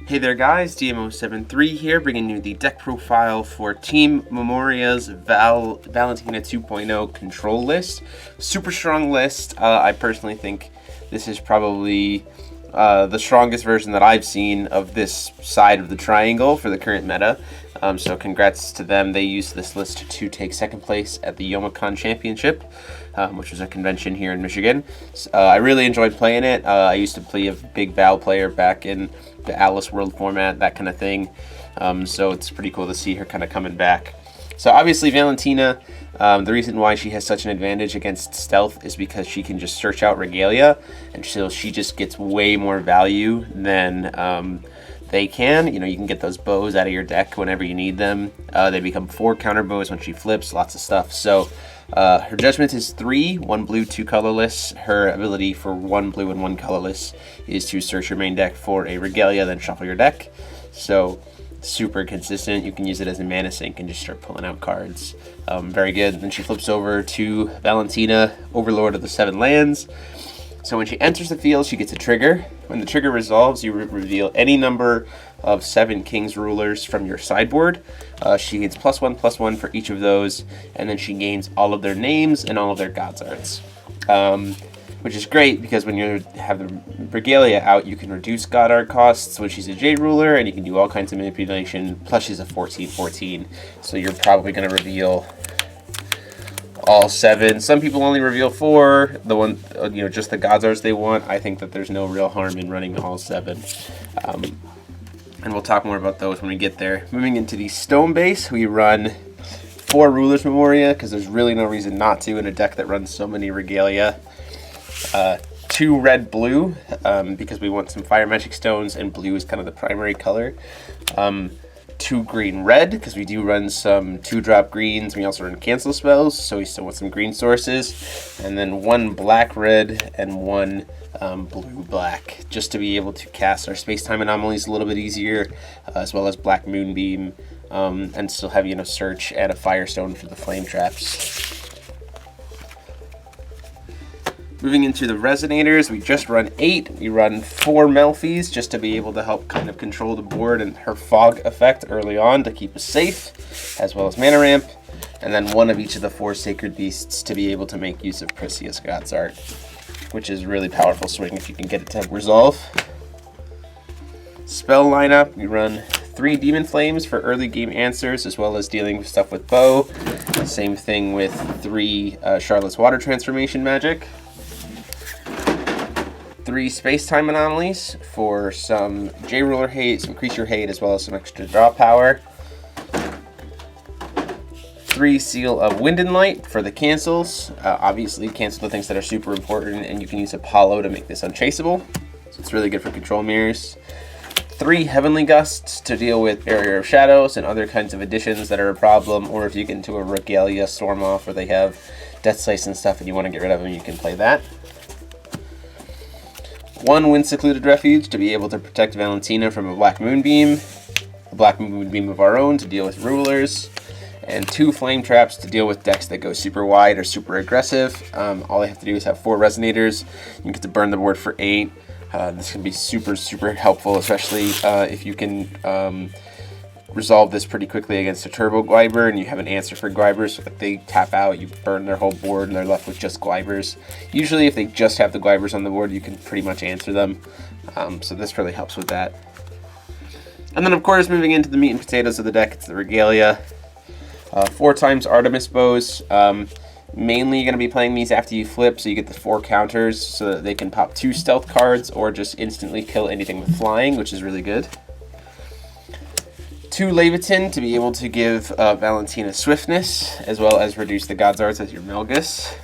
Hey there guys, DMO73 here, bringing you the deck profile for Team Memoria's Valentina 2.0 control list. Super strong list. I personally think this is probably the strongest version that I've seen of this side of the triangle for the current meta. So congrats to them. They used this list to take second place at the Youmacon Championship, which was a convention here in Michigan. I really enjoyed playing it. I used to play a big Val player back in the Alice World format, that kind of thing. So it's pretty cool to see her kind of coming back. So obviously Valentina, the reason why she has such an advantage against Stealth is because she can just search out Regalia, and so she just gets way more value than they can. You know, you can get those bows out of your deck whenever you need them. They become 4 counter bows when she flips, lots of stuff. So her judgment is 3, 1 blue, 2 colorless. Her ability for 1 blue and 1 colorless is to search your main deck for a Regalia, then shuffle your deck. So super consistent. You can use it as a mana sink and just start pulling out cards. Very good. Then she flips over to Valentina, Overlord of the 7 lands. So when she enters the field, she gets a trigger. When the trigger resolves, you reveal any number of 7 King's Rulers from your sideboard. She gets +1/+1 for each of those, and then she gains all of their names and all of their God's Arts. Which is great because when you have the Regalia out, you can reduce God Art costs when she's a J ruler, and you can do all kinds of manipulation. Plus, she's a 14/14, so you're probably going to reveal all 7. Some people only reveal 4. The one, just the God's Arts they want. I think that there's no real harm in running all 7. And we'll talk more about those when we get there. Moving into the Stone base, we run 4 Rulers Memoria because there's really no reason not to in a deck that runs so many Regalia. 2 red-blue because we want some Fire Magic Stones, and blue is kind of the primary color. 2 green-red because we do run some 2-drop greens. We also run cancel spells, so we still want some green sources. And then 1 black-red and 1 blue-black, just to be able to cast our space-time anomalies a little bit easier, as well as Black Moonbeam, and still have search and a Firestone for the flame traps. Moving into the Resonators, we just run 8. We run 4 Melfees just to be able to help kind of control the board and her fog effect early on to keep us safe, as well as mana ramp. And then 1 of each of the 4 Sacred Beasts to be able to make use of Priscia's God's Art, which is really powerful swing if you can get it to resolve. Spell lineup, we run 3 Demon Flames for early game answers, as well as dealing with stuff with Bow. Same thing with 3 Charlotte's Water Transformation magic. 3 Space-Time Anomalies for some J-Ruler hate, some creature hate, as well as some extra draw power. 3 Seal of Wind and Light for the cancels. Obviously, cancel the things that are super important, and you can use Apollo to make this unchaseable. So it's really good for control mirrors. 3 Heavenly Gusts to deal with Barrier of Shadows and other kinds of additions that are a problem, or if you get into a Regalia Storm Off where they have Death Slice and stuff and you want to get rid of them, you can play that. 1 Wind Secluded Refuge to be able to protect Valentina from a Black Moonbeam. A Black Moonbeam of our own to deal with Rulers. And 2 Flame Traps to deal with decks that go super wide or super aggressive. All they have to do is have 4 Resonators. You get to burn the board for 8. This can be super, super helpful, especially if you can resolve this pretty quickly against a Turbo Gwyber and you have an answer for Gwybers. So if they tap out, you burn their whole board and they're left with just Gwybers. Usually if they just have the Gwybers on the board, you can pretty much answer them. So this really helps with that. And then of course, moving into the meat and potatoes of the deck, it's the Regalia. 4 times Artemis Bows. Mainly you're going to be playing these after you flip, so you get the 4 counters so that they can pop 2 stealth cards or just instantly kill anything with flying, which is really good. 2 Leviathan to be able to give Valentina swiftness, as well as reduce the God's Arts as your Melgus.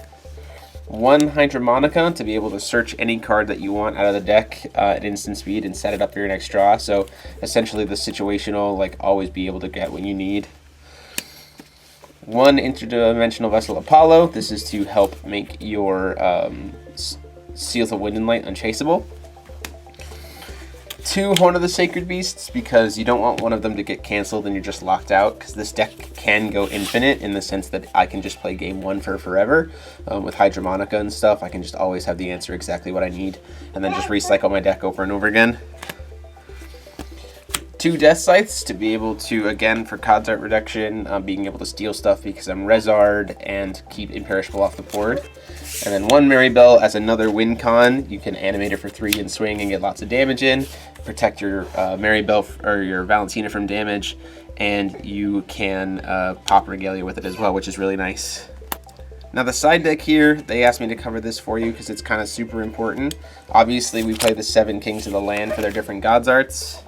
1 Hydromonica to be able to search any card that you want out of the deck at instant speed and set it up for your next draw. So essentially the situational, like always be able to get what you need. 1 Interdimensional Vessel Apollo. This is to help make your Seals of Wind and Light unchaseable. 2 Horn of the Sacred Beasts, because you don't want one of them to get canceled and you're just locked out, because this deck can go infinite in the sense that I can just play game 1 for forever. With Hydromonica and stuff, I can just always have the answer exactly what I need, and then just recycle my deck over and over again. 2 Death Scythes to be able to, again, for cards art reduction, being able to steal stuff because I'm Resard and keep Imperishable off the board. And then 1 Maribel as another win con. You can animate it for 3 and swing and get lots of damage in. Protect your Maribel or your Valentina from damage. And you can pop Regalia with it as well, which is really nice. Now the side deck here, they asked me to cover this for you because it's kind of super important. Obviously we play the 7 Kings of the Land for their different gods arts.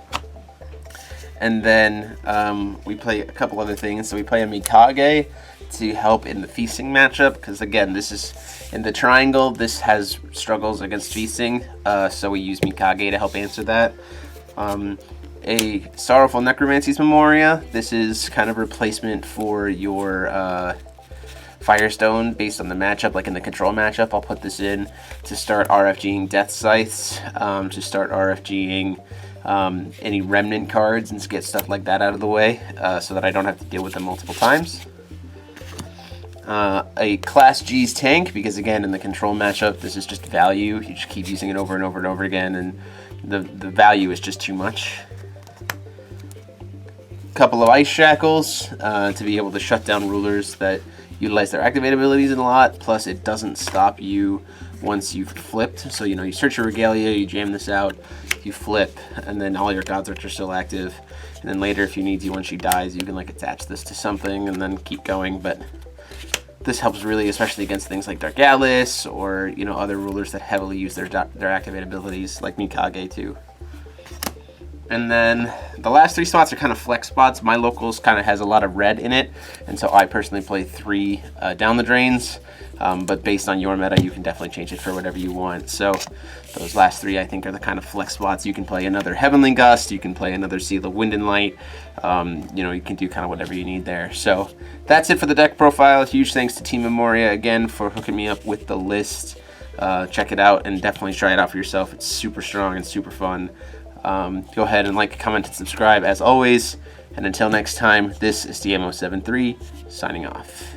And then we play a couple other things. So we play a Mikage to help in the feasting matchup, because again, this is in the triangle. This has struggles against feasting, so we use Mikage to help answer that. A Sorrowful Necromancy's Memoria. This is kind of replacement for your Firestone based on the matchup, like in the control matchup. I'll put this in to start RFGing Death Scythes, to start RFGing any remnant cards and get stuff like that out of the way, so that I don't have to deal with them multiple times. A Class G's tank, because again in the control matchup this is just value. You just keep using it over and over and over again, and the value is just too much. Couple of Ice Shackles to be able to shut down rulers that utilize their activate abilities in a lot, plus it doesn't stop you once you've flipped. So you search your Regalia, you jam this out, you flip, and then all your gods are still active, and then later if you need to, once she dies, you can like attach this to something and then keep going. But this helps really, especially against things like Dargalis or other rulers that heavily use their activate abilities, like Mikage too. And then the last 3 spots are kind of flex spots. My locals kind of has a lot of red in it, and so I personally play 3 down the drains. But based on your meta, you can definitely change it for whatever you want. So those last 3, I think, are the kind of flex spots. You can play another Heavenly Gust. You can play another Seal of Wind and Light. You can do kind of whatever you need there. So that's it for the deck profile. Huge thanks to Team Memoria again for hooking me up with the list. Check it out and definitely try it out for yourself. It's super strong and super fun. Go ahead and like, comment, and subscribe as always. And until next time, this is DMO73 signing off.